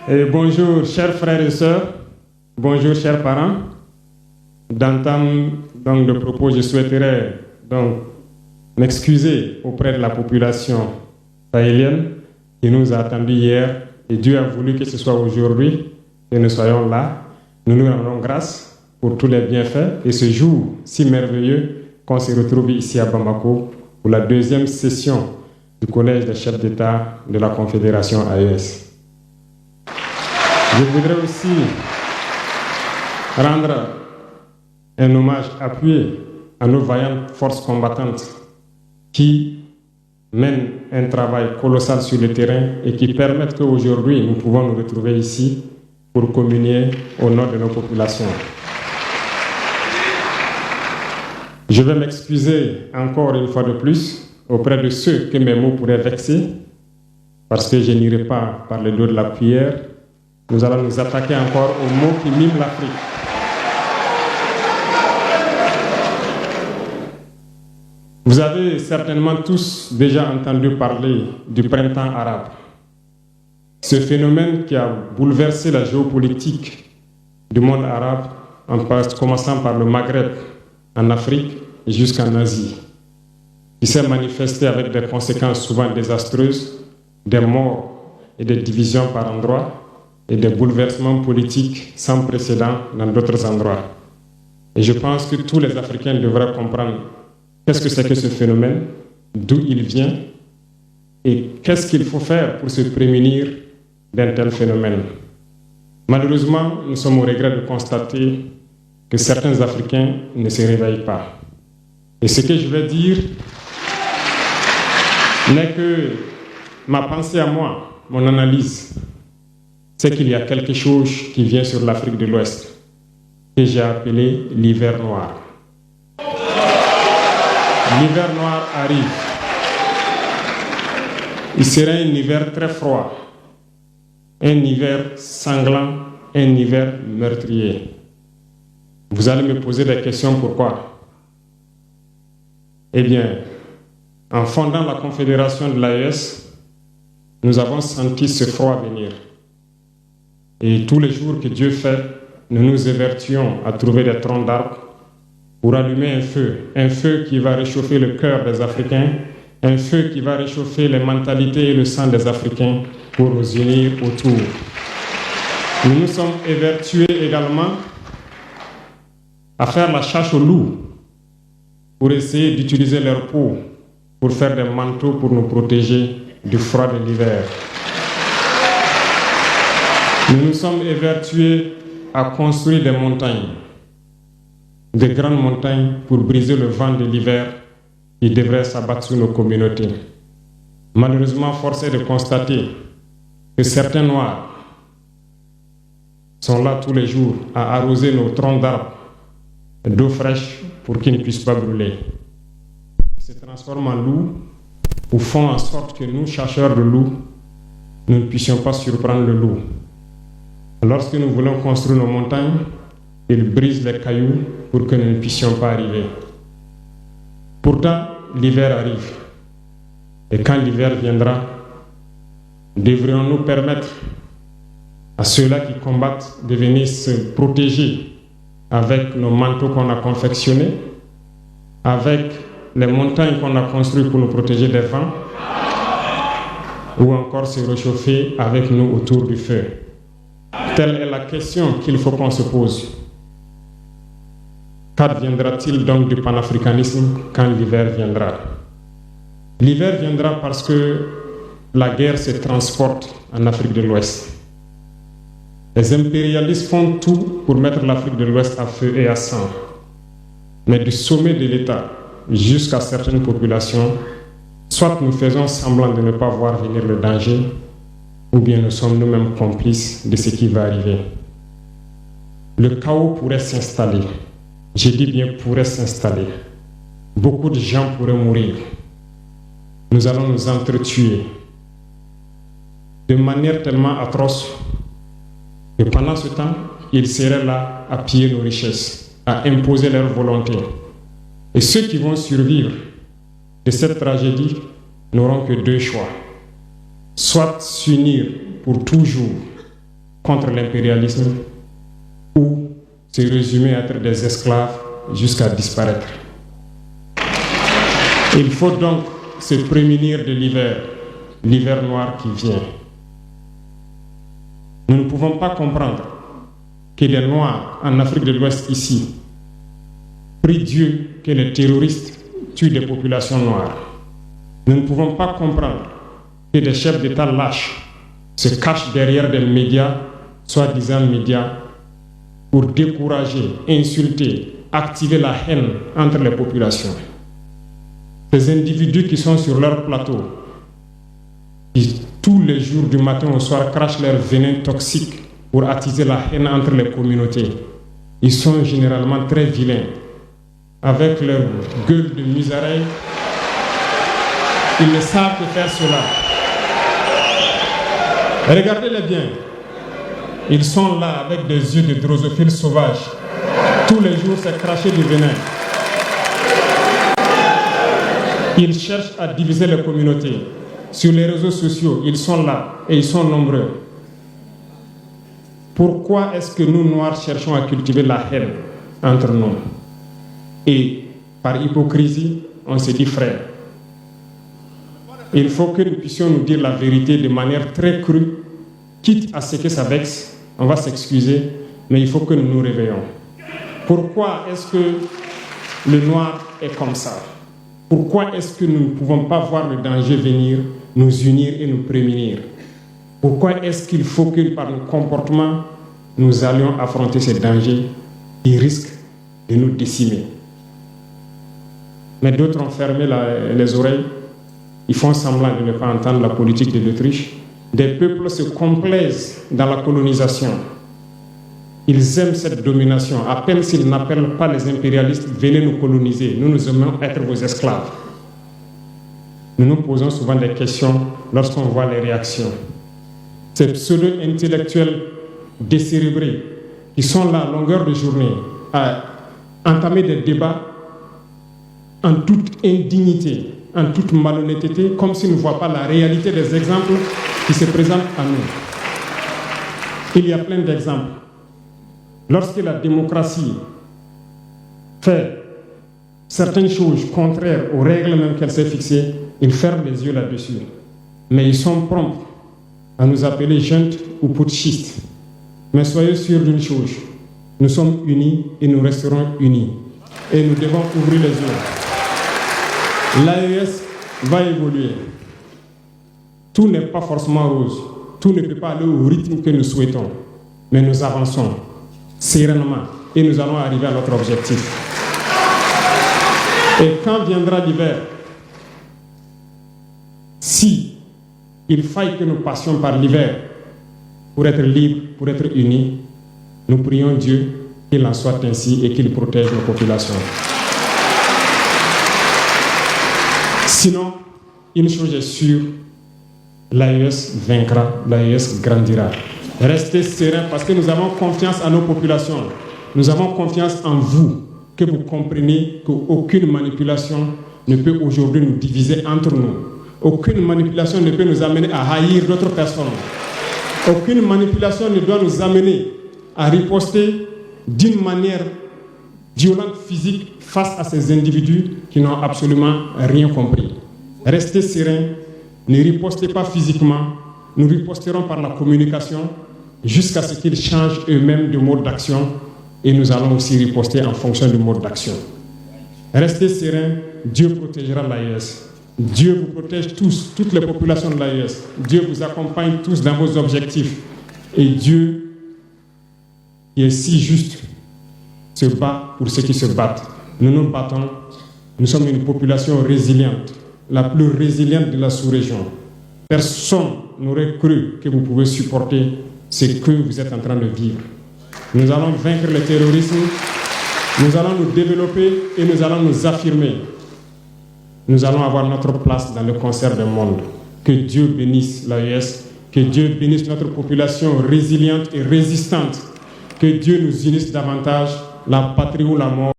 Et bonjour, chers frères et sœurs. Bonjour, chers parents. D'entame donc de propos, je souhaiterais donc m'excuser auprès de la population sahélienne qui nous a attendus hier. Et Dieu a voulu que ce soit aujourd'hui que nous soyons là. Nous nous rendons grâce pour tous les bienfaits et ce jour si merveilleux qu'on se retrouve ici à Bamako pour la deuxième session du Collège des chefs d'État de la Confédération AES. Je voudrais aussi rendre un hommage appuyé à nos vaillantes forces combattantes qui mènent un travail colossal sur le terrain et qui permettent qu'aujourd'hui nous pouvons nous retrouver ici pour communier au nom de nos populations. Je vais m'excuser encore une fois de plus auprès de ceux que mes mots pourraient vexer, parce que je n'irai pas par le dos de la cuillère. Nous allons nous attaquer encore aux mots qui miment l'Afrique. Vous avez certainement tous déjà entendu parler du printemps arabe. Ce phénomène qui a bouleversé la géopolitique du monde arabe, en commençant par le Maghreb, en Afrique et jusqu'en Asie, qui s'est manifesté avec des conséquences souvent désastreuses, des morts et des divisions par endroits, et des bouleversements politiques sans précédent dans d'autres endroits. Et je pense que tous les Africains devraient comprendre qu'est-ce que c'est que ce phénomène, d'où il vient, et qu'est-ce qu'il faut faire pour se prémunir d'un tel phénomène. Malheureusement, nous sommes au regret de constater que certains Africains ne se réveillent pas. Et ce que je vais dire n'est que ma pensée à moi, mon analyse, c'est qu'il y a quelque chose qui vient sur l'Afrique de l'Ouest, que j'ai appelé l'hiver noir. L'hiver noir arrive. Il sera un hiver très froid, un hiver sanglant, un hiver meurtrier. Vous allez me poser des questions, pourquoi? Eh bien, en fondant la Confédération de l'AES, nous avons senti ce froid venir. Et tous les jours que Dieu fait, nous nous évertuons à trouver des troncs d'arbres pour allumer un feu qui va réchauffer le cœur des Africains, un feu qui va réchauffer les mentalités et le sang des Africains pour nous unir autour. Nous nous sommes évertués également à faire la chasse aux loups pour essayer d'utiliser leur peau pour faire des manteaux pour nous protéger du froid de l'hiver. Nous nous sommes évertués à construire des montagnes, de grandes montagnes pour briser le vent de l'hiver qui devrait s'abattre sur nos communautés. Malheureusement, force est de constater que certains Noirs sont là tous les jours à arroser nos troncs d'arbres d'eau fraîche pour qu'ils ne puissent pas brûler. Ils se transforment en loups ou font en sorte que nous, chasseurs de loups, nous ne puissions pas surprendre le loup. Lorsque nous voulons construire nos montagnes, ils brisent les cailloux pour que nous ne puissions pas arriver. Pourtant, l'hiver arrive. Et quand l'hiver viendra, devrions-nous permettre à ceux-là qui combattent de venir se protéger avec nos manteaux qu'on a confectionnés, avec les montagnes qu'on a construites pour nous protéger des vents, ou encore se réchauffer avec nous autour du feu. Telle est la question qu'il faut qu'on se pose. Qu'adviendra-t-il donc du panafricanisme quand l'hiver viendra? L'hiver viendra parce que la guerre se transporte en Afrique de l'Ouest. Les impérialistes font tout pour mettre l'Afrique de l'Ouest à feu et à sang. Mais du sommet de l'État jusqu'à certaines populations, soit nous faisons semblant de ne pas voir venir le danger, ou bien nous sommes nous-mêmes complices de ce qui va arriver. Le chaos pourrait s'installer. Je dis bien pourrait s'installer. Beaucoup de gens pourraient mourir. Nous allons nous entretuer de manière tellement atroce que pendant ce temps, ils seraient là à piller nos richesses, à imposer leur volonté. Et ceux qui vont survivre de cette tragédie n'auront que deux choix. Soit s'unir pour toujours contre l'impérialisme ou se résumer à être des esclaves jusqu'à disparaître. Il faut donc se prémunir de l'hiver noir qui vient. Nous ne pouvons pas comprendre que les Noirs en Afrique de l'Ouest ici prient Dieu que les terroristes tuent des populations noires. Nous ne pouvons pas comprendre que des chefs d'État lâches se cachent derrière des médias, soi-disant médias, pour décourager, insulter, activer la haine entre les populations. Ces individus qui sont sur leur plateau, qui tous les jours du matin au soir crachent leur venin toxique pour attiser la haine entre les communautés, ils sont généralement très vilains. Avec leur gueule de musaraigne, ils ne savent que faire cela. Regardez-les bien. Ils sont là avec des yeux de drosophiles sauvages. Tous les jours, c'est cracher du venin. Ils cherchent à diviser les communautés. Sur les réseaux sociaux, ils sont là et ils sont nombreux. Pourquoi est-ce que nous, Noirs, cherchons à cultiver la haine entre nous? Et par hypocrisie, on se dit frère. Il faut que nous puissions nous dire la vérité de manière très crue, quitte à ce que ça vexe, on va s'excuser, mais il faut que nous nous réveillons. Pourquoi est-ce que le noir est comme ça? Pourquoi est-ce que nous ne pouvons pas voir le danger venir, nous unir et nous prémunir? Pourquoi est-ce qu'il faut que par nos comportements, nous allions affronter ces dangers qui risquent de nous décimer? Mais d'autres ont fermé les oreilles. Ils font semblant de ne pas entendre la politique de l'Autriche. Des peuples se complaisent dans la colonisation. Ils aiment cette domination. À peine s'ils n'appellent pas les impérialistes, venez nous coloniser. Nous aimons être vos esclaves. Nous nous posons souvent des questions lorsqu'on voit les réactions. Ces pseudo-intellectuels décérébrés qui sont là à longueur de journée à entamer des débats en toute indignité, en toute malhonnêteté, comme s'ils ne voient pas la réalité des exemples qui se présentent à nous. Il y a plein d'exemples. Lorsque la démocratie fait certaines choses contraires aux règles même qu'elle s'est fixées, ils ferment les yeux là-dessus. Mais ils sont prompts à nous appeler juntes ou putschistes. Mais soyez sûrs d'une chose, nous sommes unis et nous resterons unis. Et nous devons ouvrir les yeux. L'AES va évoluer. Tout n'est pas forcément rose. Tout ne peut pas aller au rythme que nous souhaitons. Mais nous avançons sereinement et nous allons arriver à notre objectif. Et quand viendra l'hiver, si il faille que nous passions par l'hiver pour être libres, pour être unis, nous prions Dieu qu'il en soit ainsi et qu'il protège nos populations. Sinon, une chose est sûre, l'AES vaincra, l'AES grandira. Restez sereins parce que nous avons confiance en nos populations. Nous avons confiance en vous, que vous compreniez qu'aucune manipulation ne peut aujourd'hui nous diviser entre nous. Aucune manipulation ne peut nous amener à haïr d'autres personnes. Aucune manipulation ne doit nous amener à riposter d'une manière violente, physique, face à ces individus qui n'ont absolument rien compris. Restez sereins, ne ripostez pas physiquement, nous riposterons par la communication jusqu'à ce qu'ils changent eux-mêmes de mode d'action et nous allons aussi riposter en fonction du mode d'action. Restez sereins, Dieu protégera l'AES. Dieu vous protège tous, toutes les populations de l'AES. Dieu vous accompagne tous dans vos objectifs. Et Dieu, qui est si juste, se bat pour ceux qui se battent. Nous nous battons. Nous sommes une population résiliente, la plus résiliente de la sous-région. Personne n'aurait cru que vous pouvez supporter ce que vous êtes en train de vivre. Nous allons vaincre le terrorisme, nous allons nous développer et nous allons nous affirmer. Nous allons avoir notre place dans le concert du monde. Que Dieu bénisse l'AES, que Dieu bénisse notre population résiliente et résistante. Que Dieu nous unisse davantage, la patrie ou la mort.